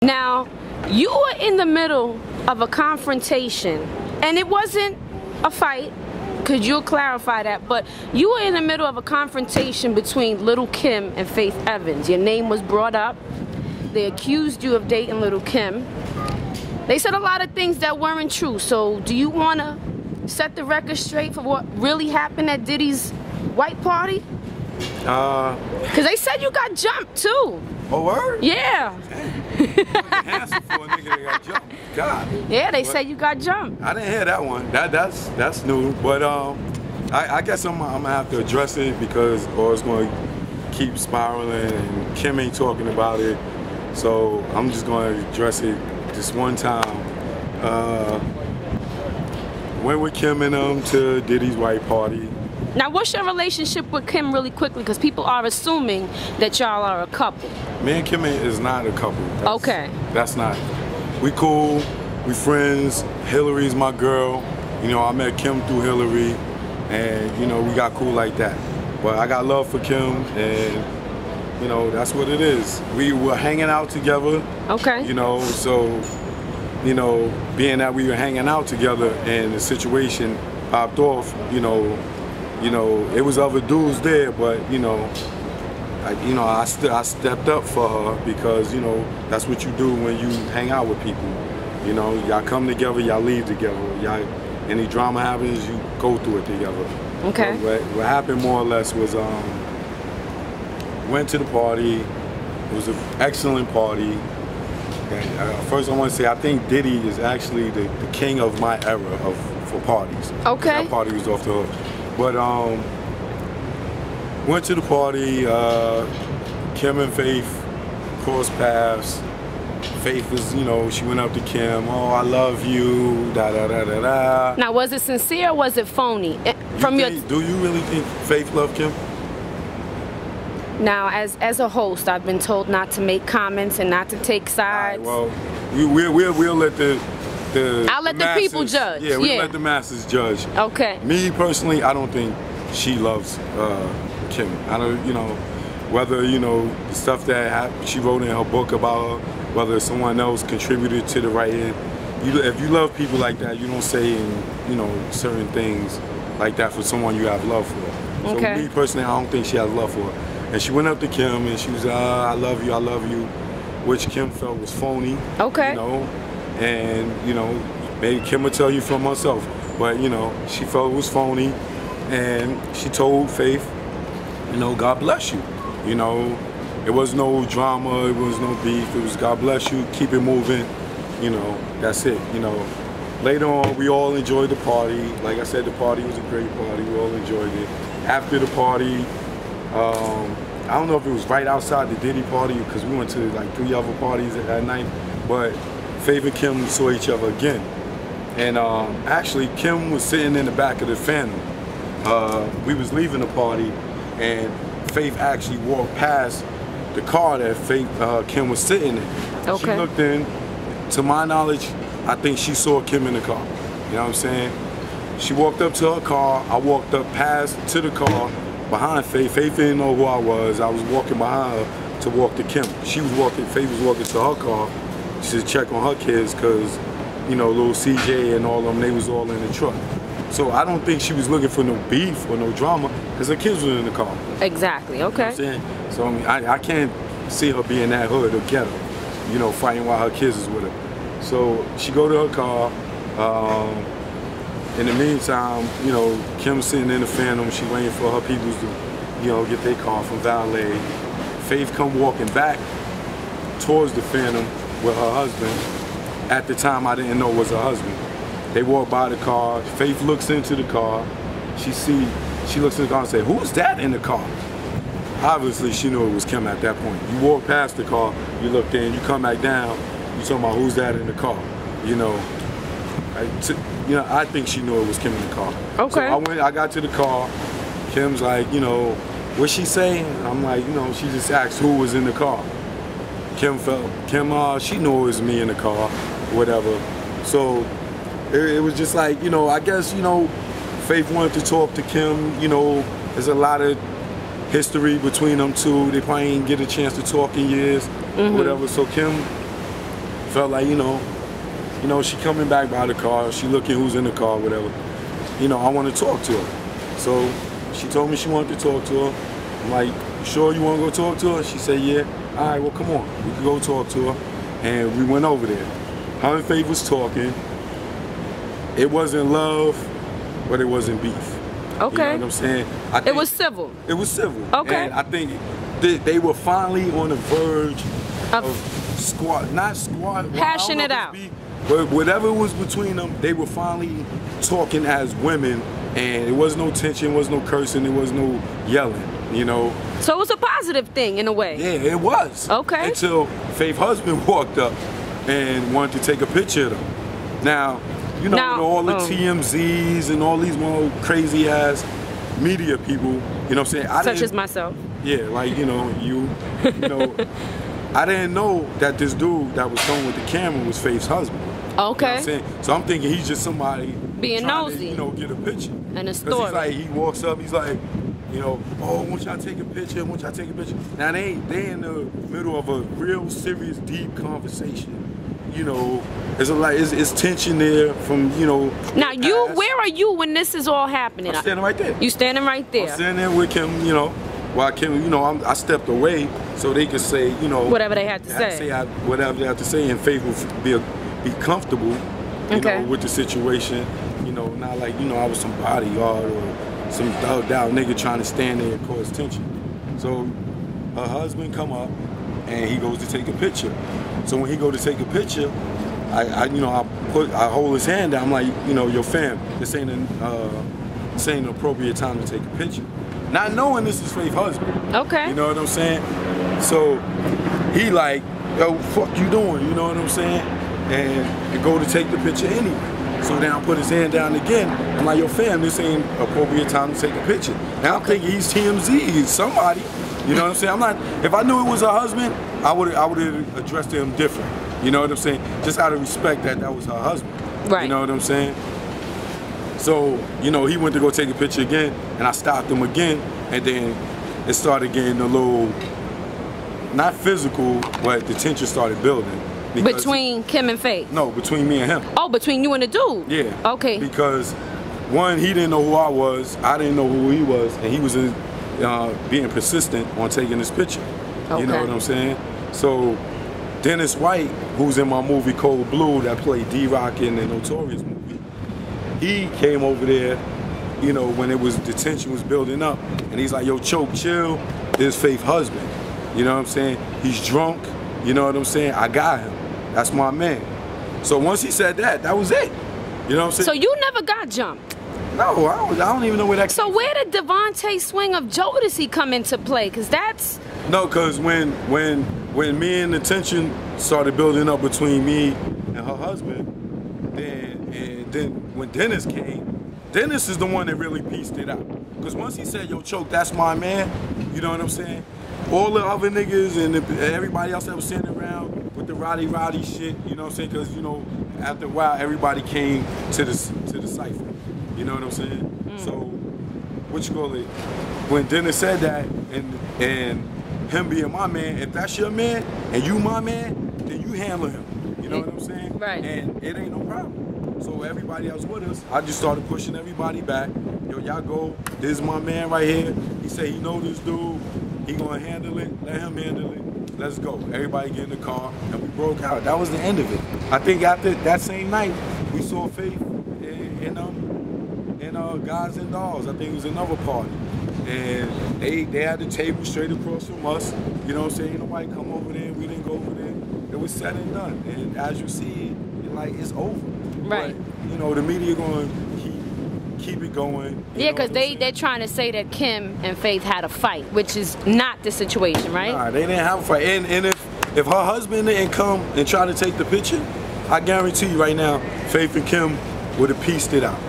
Now, you were in the middle of a confrontation, and it wasn't a fight, because you'll clarify that, but you were in the middle of a confrontation between Lil Kim and Faith Evans. Your name was brought up. They accused you of dating Lil Kim. They said a lot of things that weren't true, so do you want to set the record straight for what really happened at Diddy's white party? Because they said you got jumped, too. Oh, word? Yeah. Handsome for a nigga that got jumped. God. Yeah, they said you got jumped. I didn't hear that one. That's new. But I guess I'm gonna have to address it because or it's gonna keep spiraling and Kim ain't talking about it. So I'm just gonna address it this one time. Went with Kim and them to Diddy's white party. Now, what's your relationship with Kim really quickly? Because people are assuming that y'all are a couple. Me and Kim is not a couple. Okay. That's not. We cool. We friends. Hillary's my girl. You know, I met Kim through Hillary, and you know we got cool like that. But I got love for Kim, and you know that's what it is. We were hanging out together. Okay. You know, so you know, being that we were hanging out together and the situation popped off, you know, it was other dudes there, but you know, I stepped up for her because you know that's what you do when you hang out with people. You know, y'all come together, y'all leave together. Y'all, any drama happens, you go through it together. Okay. So what happened more or less was went to the party. It was an excellent party. And, first, I want to say I think Diddy is actually the king of my era for parties. Okay. That party was off the hook. But went to the party. Kim and Faith crossed paths. Faith was, you know, she went up to Kim. Oh, I love you. Da da da da da. Now, was it sincere or was it phony? Do you really think Faith loved Kim? Now, as a host, I've been told not to make comments and not to take sides. All right, well, we'll let I'll let the people judge. Yeah, we'll let the masses judge. Okay. Me personally, I don't think she loves Kim. I don't, you know, whether you know the stuff that she wrote in her book about her, whether someone else contributed to the writing. If you love people like that, you don't say you know certain things like that for someone you have love for. Okay. So me personally, I don't think she has love for her. And she went up to Kim and she was, I love you, which Kim felt was phony. Okay. You know, and you know, maybe Kim would tell you from herself, but you know, she felt it was phony, and she told Faith, you know, God bless you. You know, it was no drama, it was no beef, it was God bless you, keep it moving. You know, that's it. You know, later on, we all enjoyed the party. Like I said, the party was a great party. We all enjoyed it. After the party. I don't know if it was right outside the Diddy party because we went to like 3 other parties that night, but Faith and Kim saw each other again. And actually, Kim was sitting in the back of the Phantom. We was leaving the party, and Faith actually walked past the car that Kim was sitting in. Okay. She looked in. To my knowledge, I think she saw Kim in the car. You know what I'm saying? She walked up to her car. I walked up past to the car. Behind Faith. Faith didn't know who I was. I was walking behind her to walk to Kim. She was walking, Faith was walking to her car to check on her kids because, you know, little CJ and all of them, they was all in the truck. So I don't think she was looking for no beef or no drama because her kids were in the car. Exactly, okay. You know what I'm saying? So I mean, I can't see her being that hood or ghetto, you know, fighting while her kids is with her. So she go to her car. In the meantime, you know, Kim's sitting in the Phantom. She waiting for her people to, you know, get their car from valet. Faith come walking back towards the Phantom with her husband. At the time, I didn't know it was her husband. They walk by the car. Faith looks into the car. She looks in the car and says, "Who's that in the car?" Obviously, she knew it was Kim at that point. You walk past the car, you look in, you come back down, you talking about who's that in the car, you know. I think she knew it was Kim in the car. Okay. So I got to the car. Kim's like, you know, what's she saying? I'm like, you know, she just asked who was in the car. Kim, she knew it was me in the car, whatever. So it was just like, you know, I guess, you know, Faith wanted to talk to Kim. You know, there's a lot of history between them two. They probably didn't get a chance to talk in years, whatever. So Kim felt like, she coming back by the car, she looking who's in the car, whatever. I want to talk to her. So she told me she wanted to talk to her. I'm like, you sure you want to go talk to her? She said, yeah. All right, well, come on. We could go talk to her. And we went over there. Her and Faith was talking. It wasn't love, but it wasn't beef. Okay. You know what I'm saying? It was civil. It was civil. Okay. And I think they were finally on the verge of not squad. Hashing it out. But whatever was between them, they were finally talking as women, and it was no tension, was no cursing, there was no yelling, So it was a positive thing in a way. Yeah, it was. Okay. Until Faith's husband walked up and wanted to take a picture of them. Now, with all the TMZs and all these more crazy ass media people, you know what I'm saying? Such as myself. Yeah, like, I didn't know that this dude that was coming with the camera was Faith's husband. Okay. You know what I'm saying? So I'm thinking he's just somebody being nosy. To, get a picture. And a story. He's like, he walks up, he's like, oh, won't y'all take a picture? Won't y'all take a picture? Now they in the middle of a real serious, deep conversation. It's tension there from, Now where are you when this is all happening? I'm standing right there. You standing right there? I'm standing there with Kim, while Kim, I stepped away so they could say, whatever they had to say. Whatever they had to say, and Faith would be comfortable, with the situation. Not like, I was some bodyguard or some thugged out nigga trying to stand there and cause tension. So her husband come up and he goes to take a picture. So when he go to take a picture, I hold his hand down. I'm like, yo fam, this ain't an appropriate time to take a picture. Not knowing this is Faith's husband. Okay. You know what I'm saying? So he like, yo, fuck you doing? You know what I'm saying? And you go to take the picture anyway. So then I put his hand down again. I'm like, yo fam, this ain't appropriate time to take a picture. Now I'm thinking he's TMZ, he's somebody. You know what I'm saying? I'm not. If I knew it was her husband, I would have addressed him different. You know what I'm saying? Just out of respect that was her husband. Right. You know what I'm saying? So he went to go take a picture again, and I stopped him again, and then it started getting a little, not physical, but the tension started building. Between Kim and Faith? No, between me and him. Oh, between you and the dude? Yeah. Okay. Because one, he didn't know who I was, I didn't know who he was, and he was being persistent on taking this picture. Okay. You know what I'm saying? So Dennis White, who's in my movie Cold Blue that played D-Rock in the Notorious movie, he came over there, when the tension was building up, and he's like, yo, Choke, chill, this is Faith's husband. You know what I'm saying? He's drunk, you know what I'm saying? I got him. That's my man. So once he said that was it. You know what I'm saying? So you never got jumped? No, I don't even know where that came from. So where did Devontae swing of Jodeci come into play? Because that's... No, because when me and the tension started building up between me and her husband, then when Dennis came, Dennis is the one that really pieced it out. Because once he said, yo, Choke, that's my man, you know what I'm saying? All the other niggas and everybody else that was sitting around with the rowdy shit, you know what I'm saying? Because, after a while, everybody came to the cipher. You know what I'm saying? So, when Dennis said that, and him being my man, if that's your man, and you my man, then you handle him. You know what I'm saying? Right. And it ain't no problem. So everybody else with us, I just started pushing everybody back. Yo, y'all go, this is my man right here. He said he know this dude. He gonna handle it, let him handle it. Let's go. Everybody get in the car, and we broke out. That was the end of it. I think after that same night, we saw Faith in Guys and Dolls. I think it was another party. And they had the table straight across from us. You know what I'm saying? Ain't nobody come over there, we didn't go over there. It was said and done. And as you see, it's over. Right. But, the media going to keep it going. Yeah, because they're trying to say that Kim and Faith had a fight, which is not the situation, right? Nah, they didn't have a fight. And if her husband didn't come and try to take the picture, I guarantee you right now, Faith and Kim would have pieced it out.